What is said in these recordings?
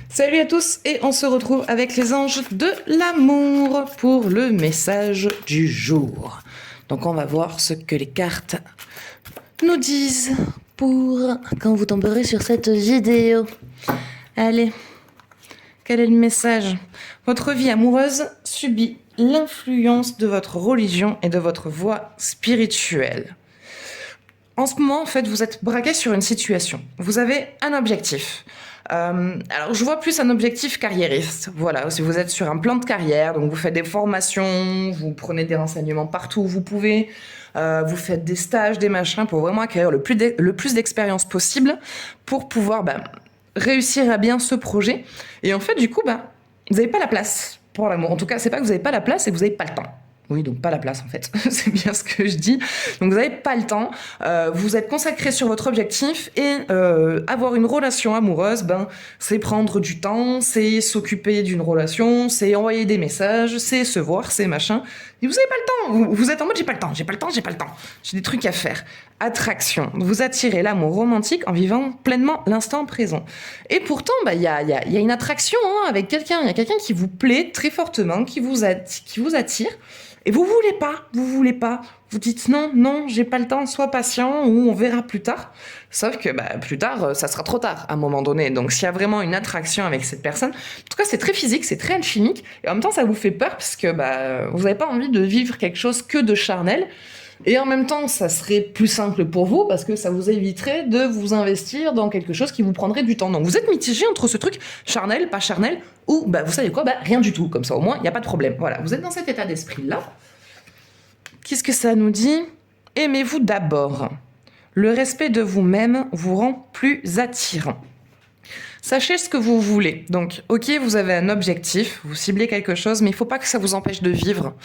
Salut à tous et on se retrouve avec les anges de l'amour pour le message du jour. Donc on va voir ce que les cartes nous disent pour quand vous tomberez sur cette vidéo. Allez, quel est le message? Votre vie amoureuse subit l'influence de votre religion et de votre voie spirituelle. En ce moment, en fait, vous êtes braqué sur une situation. Vous avez un objectif. Alors, je vois plus un objectif carriériste. Voilà, si vous êtes sur un plan de carrière, donc vous faites des formations, vous prenez des renseignements partout où vous pouvez, vous faites des stages, des machins, pour vraiment acquérir le plus d'expérience possible pour pouvoir réussir à bien ce projet. Et en fait, du coup, vous n'avez pas la place pour l'amour. En tout cas, c'est pas que vous n'avez pas la place, c'est que vous n'avez pas le temps. Oui, donc pas la place en fait, c'est bien ce que je dis. Donc vous n'avez pas le temps, vous êtes consacré sur votre objectif et avoir une relation amoureuse, c'est prendre du temps, c'est s'occuper d'une relation, c'est envoyer des messages, c'est se voir, c'est machin. Et vous n'avez pas le temps, vous êtes en mode j'ai pas le temps, j'ai des trucs à faire. Attraction, vous attirez l'amour romantique en vivant pleinement l'instant présent. Et pourtant, il y a une attraction avec quelqu'un, il y a quelqu'un qui vous plaît très fortement, qui vous attire. Et vous voulez pas. Vous dites non, j'ai pas le temps, sois patient ou on verra plus tard. Sauf que plus tard, ça sera trop tard à un moment donné. Donc s'il y a vraiment une attraction avec cette personne, en tout cas c'est très physique, c'est très alchimique, et en même temps ça vous fait peur parce que vous n'avez pas envie de vivre quelque chose que de charnel. Et en même temps, ça serait plus simple pour vous parce que ça vous éviterait de vous investir dans quelque chose qui vous prendrait du temps. Donc vous êtes mitigé entre ce truc charnel, pas charnel, ou vous savez quoi, rien du tout. Comme ça au moins, il n'y a pas de problème. Voilà, vous êtes dans cet état d'esprit-là. Qu'est-ce que ça nous dit? Aimez-vous d'abord. Le respect de vous-même vous rend plus attirant. Sachez ce que vous voulez. Donc, ok, vous avez un objectif, vous ciblez quelque chose, mais il ne faut pas que ça vous empêche de vivre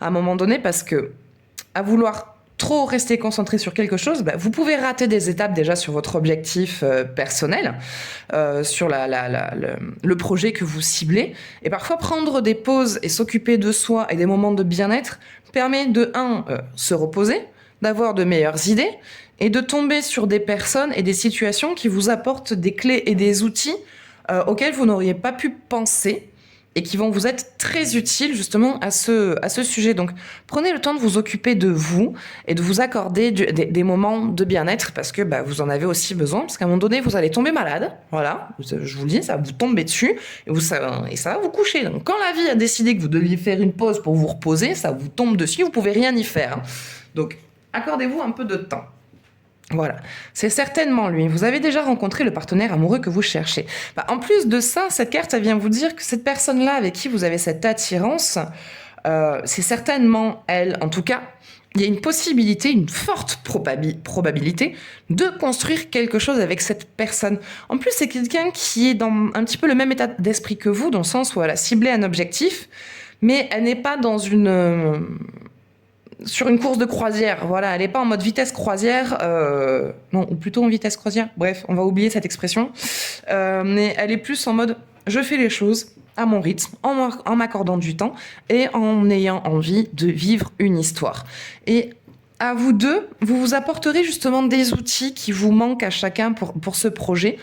à un moment donné parce que à vouloir trop rester concentré sur quelque chose, vous pouvez rater des étapes déjà sur votre objectif personnel, sur le projet que vous ciblez. Et parfois, prendre des pauses et s'occuper de soi et des moments de bien-être permet de, se reposer, d'avoir de meilleures idées et de tomber sur des personnes et des situations qui vous apportent des clés et des outils auxquels vous n'auriez pas pu penser et qui vont vous être très utiles justement à ce sujet. Donc prenez le temps de vous occuper de vous et de vous accorder des moments de bien-être parce que vous en avez aussi besoin, parce qu'à un moment donné vous allez tomber malade, voilà, je vous le dis, ça va vous tomber dessus et ça va vous coucher. Donc quand la vie a décidé que vous deviez faire une pause pour vous reposer, ça vous tombe dessus, vous pouvez rien y faire. Donc accordez-vous un peu de temps. Voilà, c'est certainement lui. Vous avez déjà rencontré le partenaire amoureux que vous cherchez. En plus de ça, cette carte, elle vient vous dire que cette personne-là avec qui vous avez cette attirance, c'est certainement elle. En tout cas, il y a une possibilité, une forte probabilité de construire quelque chose avec cette personne. En plus, c'est quelqu'un qui est dans un petit peu le même état d'esprit que vous, dans le sens où elle a ciblé un objectif, mais elle n'est pas dans sur une course de croisière, voilà, elle n'est pas en mode vitesse croisière, non, ou plutôt en vitesse croisière, bref, on va oublier cette expression, mais elle est plus en mode, je fais les choses à mon rythme, en m'accordant du temps, et en ayant envie de vivre une histoire. Et à vous deux, vous vous apporterez justement des outils qui vous manquent à chacun pour ce projet,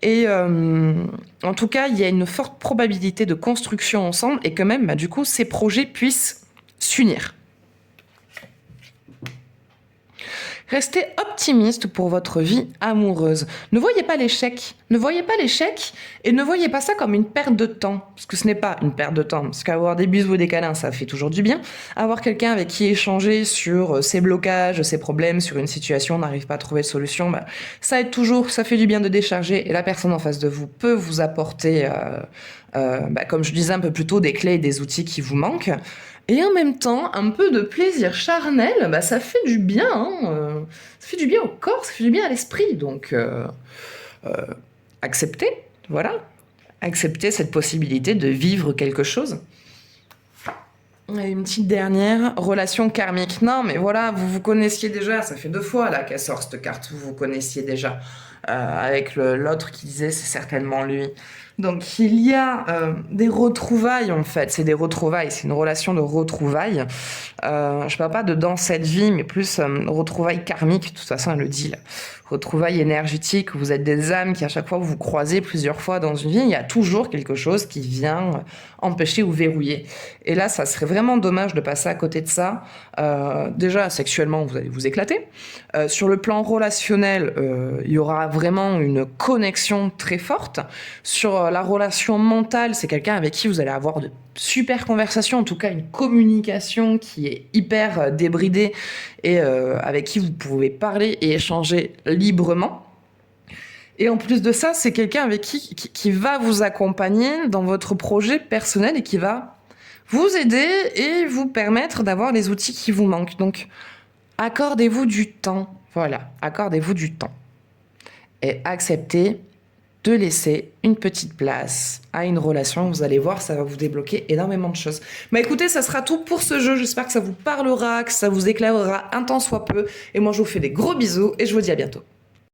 et en tout cas, il y a une forte probabilité de construction ensemble, et que même, du coup, ces projets puissent s'unir. Restez optimiste pour votre vie amoureuse. Ne voyez pas l'échec. Ne voyez pas l'échec et ne voyez pas ça comme une perte de temps. Parce que ce n'est pas une perte de temps. Parce qu'avoir des bisous et des câlins, ça fait toujours du bien. Avoir quelqu'un avec qui échanger sur ses blocages, ses problèmes, sur une situation, on n'arrive pas à trouver de solution, ça aide toujours, ça fait du bien de décharger. Et la personne en face de vous peut vous apporter, comme je disais un peu plus tôt, des clés et des outils qui vous manquent. Et en même temps, un peu de plaisir charnel, ça fait du bien. Ça fait du bien au corps, ça fait du bien à l'esprit. Donc, acceptez, voilà. Acceptez cette possibilité de vivre quelque chose. Et une petite dernière, relation karmique. Non, mais voilà, vous vous connaissiez déjà, ça fait 2 fois là qu'elle sort cette carte, vous vous connaissiez déjà. Avec l'autre qui disait c'est certainement lui. Donc il y a des retrouvailles en fait, c'est des retrouvailles, c'est une relation de retrouvailles. Je parle pas de dans cette vie, mais plus retrouvailles karmiques, de toute façon elle le dit là. Retrouvailles énergétiques, vous êtes des âmes qui à chaque fois vous vous croisez plusieurs fois dans une vie, il y a toujours quelque chose qui vient empêcher ou verrouiller. Et là ça serait vraiment dommage de passer à côté de ça. Déjà sexuellement vous allez vous éclater. Sur le plan relationnel, il y aura vraiment une connexion très forte. Sur la relation mentale, c'est quelqu'un avec qui vous allez avoir de super conversations, en tout cas une communication qui est hyper débridée et avec qui vous pouvez parler et échanger librement. Et en plus de ça, c'est quelqu'un avec qui va vous accompagner dans votre projet personnel et qui va vous aider et vous permettre d'avoir les outils qui vous manquent. Donc, accordez-vous du temps. Voilà, accordez-vous du temps. Et acceptez de laisser une petite place à une relation. Vous allez voir, ça va vous débloquer énormément de choses. Bah écoutez, ça sera tout pour ce jeu. J'espère que ça vous parlera, que ça vous éclairera un tant soit peu. Et moi, je vous fais des gros bisous et je vous dis à bientôt.